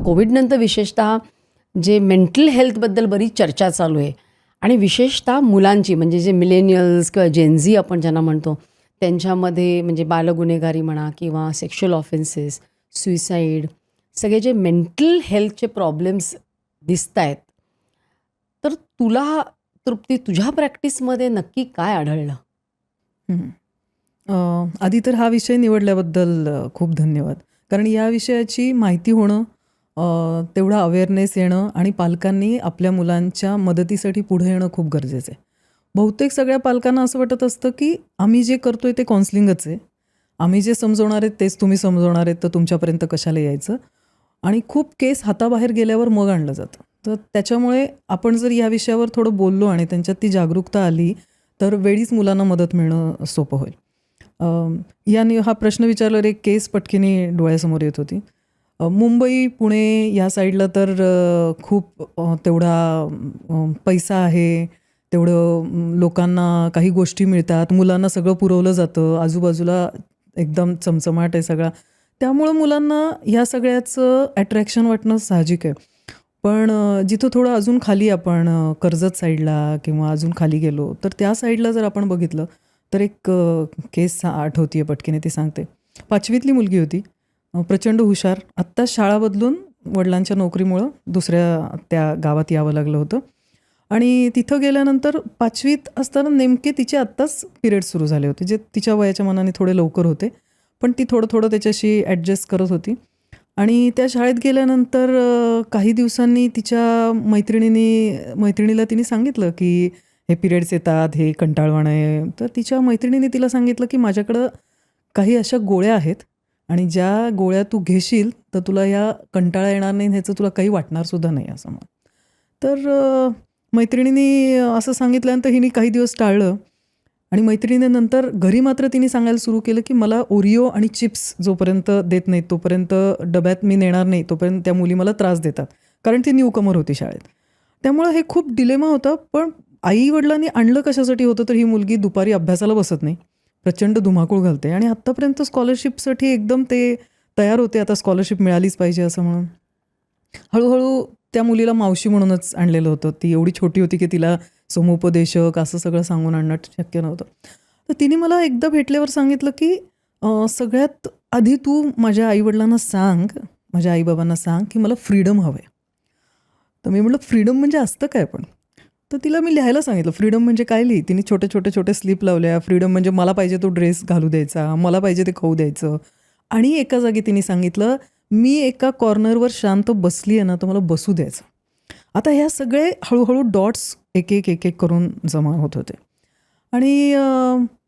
कोविडनंतर विशेषतः जे मेंटल हेल्थबद्दल बरीच चर्चा चालू आहे आणि विशेषतः मुलांची म्हणजे जे मिलेनियल्स किंवा जेनझी आपण ज्यांना म्हणतो त्यांच्यामध्ये म्हणजे बालगुन्हेगारी म्हणा किंवा सेक्शुअल ऑफेन्सेस, सुइसाईड, सगळे जे मेंटल हेल्थचे प्रॉब्लेम्स दिसत आहेत. तर तुला तृप्ती तुझ्या प्रॅक्टिसमध्ये नक्की काय आढळलं? हं. आधी तर हा विषय निवडल्याबद्दल खूप धन्यवाद. कारण या विषयाची माहिती होणं, तेवढा अवेअरनेस येणं आणि पालकांनी आपल्या मुलांच्या मदतीसाठी पुढे येणं खूप गरजेचं आहे. बहुतेक सगळ्या पालकांना असं वाटत असतं, की आम्ही जे करतोय ते काउन्सिलिंगच आहे. आम्ही जे समजवणार आहेत तेच तुम्ही समजवणार आहेत, तर तुमच्यापर्यंत कशाला यायचं? आणि खूप केस हाताबाहेर गेल्यावर मग आणलं जातं. तर त्याच्यामुळे आपण जर या विषयावर थोडं बोललो आणि त्यांच्यात ती जागरूकता आली, तर वेळीच मुलांना मदत मिळणं सोपं होईल. याने हा प्रश्न विचारल्यावर एक केस पटकीने डोळ्यासमोर येत होती. मुंबई, पुणे या साईडला तर खूप तेवढा पैसा आहे, तेवढं लोकांना काही गोष्टी मिळतात, मुलांना सगळं पुरवलं जातं, आजूबाजूला एकदम चमचमाट आहे सगळा. त्यामुळं मुलांना ह्या सगळ्याचं अट्रॅक्शन वाटणं साहजिक आहे. पण जिथं थोडं अजून खाली आपण कर्जत साईडला किंवा अजून खाली गेलो, तर त्या साईडला जर आपण बघितलं, तर एक केस आठवते आहे पटकीने, ती सांगते. 5वीतली मुलगी होती, प्रचंड हुशार. आत्ताच शाळा बदलून वडिलांच्या नोकरीमुळं दुसऱ्या त्या गावात यावं लागलं होतं आणि तिथं गेल्यानंतर 5वीत असताना नेमके तिचे आत्ताच पिरियड सुरू झाले होते, जे तिच्या वयाच्या मानाने थोडे लवकर होते. पण ती थोडं थोडं त्याच्याशी ॲडजस्ट करत होती आणि त्या शाळेत गेल्यानंतर काही दिवसांनी तिच्या मैत्रिणीला तिने सांगितलं की हे पिरियड्स येतात, हे कंटाळवाणं आहे. तर तिच्या मैत्रिणीने तिला सांगितलं की माझ्याकडं काही अशा गोळ्या आहेत आणि ज्या गोळ्या तू घेशील तर तुला या कंटाळा येणार नाही, ह्याचं तुला काही वाटणार सुद्धा नाही असं मग. तर मैत्रिणीने असं सांगितल्यानंतर हिने काही दिवस टाळलं आणि मैत्रिणीने नंतर घरी मात्र तिने सांगायला सुरू केलं की मला ओरिओ आणि चिप्स जोपर्यंत देत नाहीत तोपर्यंत डब्यात मी नेणार नाही, तोपर्यंत त्या मुली मला त्रास देतात. कारण ती न्यूकमर होती शाळेत. त्यामुळं हे खूप डिलेमा होता. पण आई-वडिलांनी आणलं कशासाठी होतं, तर ही मुलगी दुपारी अभ्यासाला बसत नाही, प्रचंड धुमाकूळ घालते आणि आत्तापर्यंत स्कॉलरशिपसाठी एकदम ते तयार होते, आता स्कॉलरशिप मिळालीच पाहिजे असं म्हणून. हळूहळू त्या मुलीला मावशी म्हणूनच आणलेलं होतं. ती एवढी छोटी होती की तिला समुपदेशक असं सगळं सांगून आणणं शक्य नव्हतं. तर तिने मला एकदा भेटल्यावर सांगितलं की सगळ्यात आधी तू माझ्या आईवडिलांना सांग, माझ्या आईबाबांना सांग की मला फ्रीडम हवं आहे. तर मी म्हटलं फ्रीडम म्हणजे असतं काय पण? तर तिला मी लिहायला सांगितलं फ्रीडम म्हणजे काय लिही. तिने छोटे स्लिप लावल्या. फ्रीडम म्हणजे मला पाहिजे तो ड्रेस घालू द्यायचा, मला पाहिजे ते खाऊ द्यायचं. आणि एका जागी तिने सांगितलं मी एका कॉर्नरवर शांत बसली आहे ना, तर मला बसू द्यायचं. आता ह्या सगळे हळूहळू डॉट्स एक एक करून जमा होत होते. आणि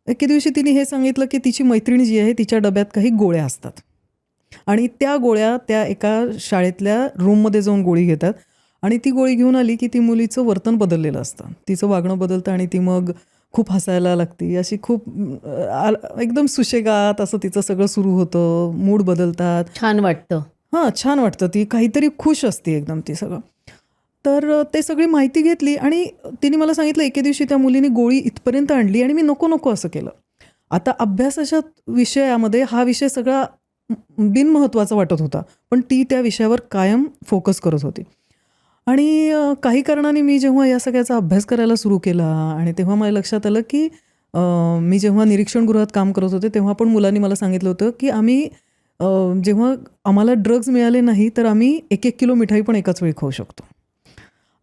एके दिवशी तिने हे सांगितलं की तिची मैत्रीण जी आहे तिच्या डब्यात काही गोळ्या असतात आणि त्या गोळ्या त्या एका शाळेतल्या रूममध्ये जाऊन गोळी घेतात आणि ती गोळी घेऊन आली की ती मुलीचं वर्तन बदललेलं असतं, तिचं वागणं बदलतं आणि ती मग खूप हसायला लागते, अशी खूप एकदम सुशेगात असं तिचं सगळं सुरू होतं, मूड बदलतात. छान वाटतं. हां, छान वाटतं, ती काहीतरी खुश असते एकदम ती सगळं. तर ते सगळी माहिती घेतली आणि तिने मला सांगितलं एके दिवशी त्या मुलीने गोळी इथपर्यंत आणली आणि मी नको असं केलं. आता अभ्यासाच्या विषयामध्ये हा विषय सगळा बिनमहत्त्वाचा वाटत होता, पण ती त्या विषयावर कायम फोकस करत होती. आणि काही कारणाने मी जेव्हा या सगळ्याचा अभ्यास करायला सुरू केला आणि तेव्हा माझ्या लक्षात आलं की मी जेव्हा निरीक्षणगृहात काम करत होते तेव्हा पण मुलांनी मला सांगितलं होतं की आम्ही जेव्हा आम्हाला ड्रग्ज मिळाले नाही तर आम्ही 1-1 किलो मिठाई पण एकाच वेळी खाऊ शकतो.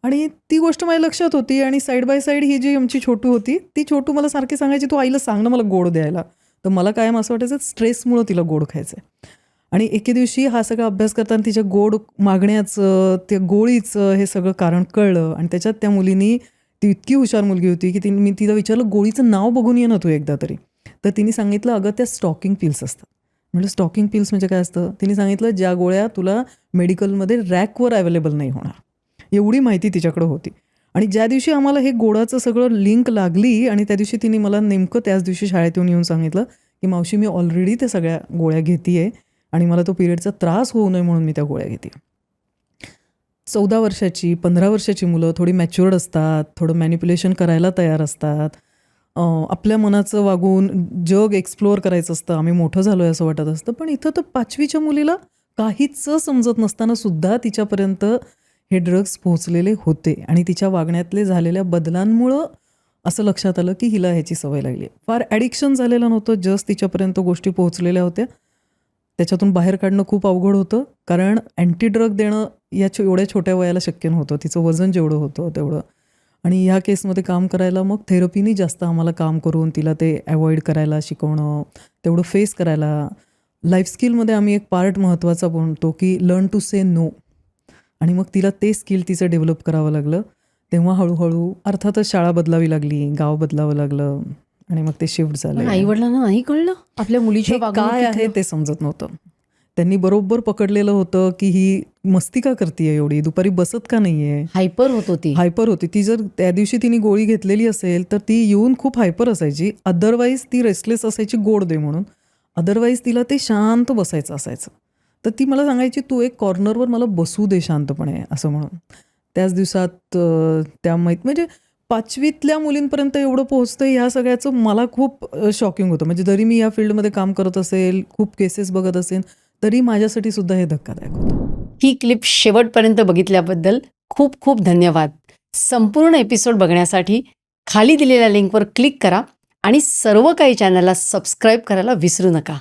आणि ती गोष्ट माझ्या लक्षात होती आणि साईड बाय साईड ही जी आमची छोटू होती, ती छोटू मला सारखी सांगायची, "तू आईला सांग ना मला गोड द्यायला." तर मला कायम असं वाटायचं स्ट्रेसमुळं तिला गोड खायचं आहे. आणि एके दिवशी हा सगळा अभ्यास करताना तिच्या गोड मागण्याचं, त्या गोळीचं हे सगळं कारण कळलं आणि त्याच्यात त्या मुलीनी, ती इतकी हुशार मुलगी होती की मी तिला विचारलं, "गोळीचं नाव बघून ये ना तू एकदा तरी." तर तिने सांगितलं, "अगं त्या स्टॉकिंग पिल्स असतात." म्हटलं स्टॉकिंग पिल्स म्हणजे काय असतं? तिने सांगितलं, "ज्या गोळ्या तुला मेडिकलमध्ये रॅकवर अवेलेबल नाही होणार." एवढी माहिती तिच्याकडं होती. आणि ज्या दिवशी आम्हाला हे गोडाचं सगळं लिंक लागली आणि त्या दिवशी तिने मला नेमकं त्याच दिवशी शाळेत येऊन सांगितलं की मावशी मी ऑलरेडी त्या सगळ्या गोळ्या घेते आणि मला तो पिरियडचा त्रास होऊ नये म्हणून मी त्या गोळ्या घेते. 14 वर्षाची 15 वर्षाची मुलं थोडी मॅच्युअर्ड असतात, थोडं मॅनिप्युलेशन करायला तयार असतात, आपल्या मनाचं वागून जग एक्सप्लोअर करायचं असतं, आम्ही मोठं झालो आहे असं वाटत असतं. पण इथं तर 5वीच्या मुलीला काहीच समजत नसताना सुद्धा तिच्यापर्यंत हे ड्रग्ज पोहोचलेले होते आणि तिच्या वागण्यातले झालेल्या बदलांमुळं असं लक्षात आलं की हिला ह्याची सवय लागली आहे. फार ॲडिक्शन झालेलं नव्हतं, जस्ट तिच्यापर्यंत गोष्टी पोहोचलेल्या होत्या. त्याच्यातून बाहेर काढणं खूप अवघड होतं, कारण अँटी ड्रग देणं एवढ्या छोट्या वयाला शक्य नव्हतं. तिचं वजन जेवढं होतं तेवढं. आणि ह्या केसमध्ये काम करायला मग थेरपीनी जास्त आम्हाला काम करून तिला ते अवॉइड करायला शिकवणं, तेवढं फेस करायला. लाईफ स्किलमध्ये आम्ही एक पार्ट महत्त्वाचा म्हणतो की लर्न टू से नो. आणि मग तिला ते स्किल तिचं डेव्हलप करावं लागलं. तेव्हा हळूहळू अर्थातच शाळा बदलावी लागली, गाव बदलावं लागलं आणि मग ते शिफ्ट झालं. आई वडिलांना नाही कळलं आपल्या मुलीच्या हे काय आहे ते समजत नव्हतं. त्यांनी बरोबर पकडलेलं होतं की ही मस्ती का करतीये एवढी, दुपारी बसत का नाहीये. हायपर होत होती. हायपर होती ती. जर त्या दिवशी तिने गोळी घेतलेली असेल तर ती येऊन खूप हायपर असायची. अदरवाईज ती रेस्टलेस असायची गोड दे म्हणून. अदरवाईज तिला ते शांत बसायचं असायचं. तर ती मला सांगायची तू एक कॉर्नरवर मला बसू दे शांतपणे असं म्हणून. त्याच दिवसात त्या म्हणजे 5वीतल्या मुलींपर्यंत एवढं पोहोचतं ह्या सगळ्याचं मला खूप शॉकिंग होतं. म्हणजे जरी मी या फील्डमध्ये काम करत असेल, खूप केसेस बघत असेल, तरी माझ्यासाठी सुद्धा हे धक्कादायक होतं. ही क्लिप शेवटपर्यंत बघितल्याबद्दल खूप खूप धन्यवाद. संपूर्ण एपिसोड बघण्यासाठी खाली दिलेल्या लिंकवर क्लिक करा आणि सर्व काही चॅनलला सबस्क्राईब करायला विसरू नका.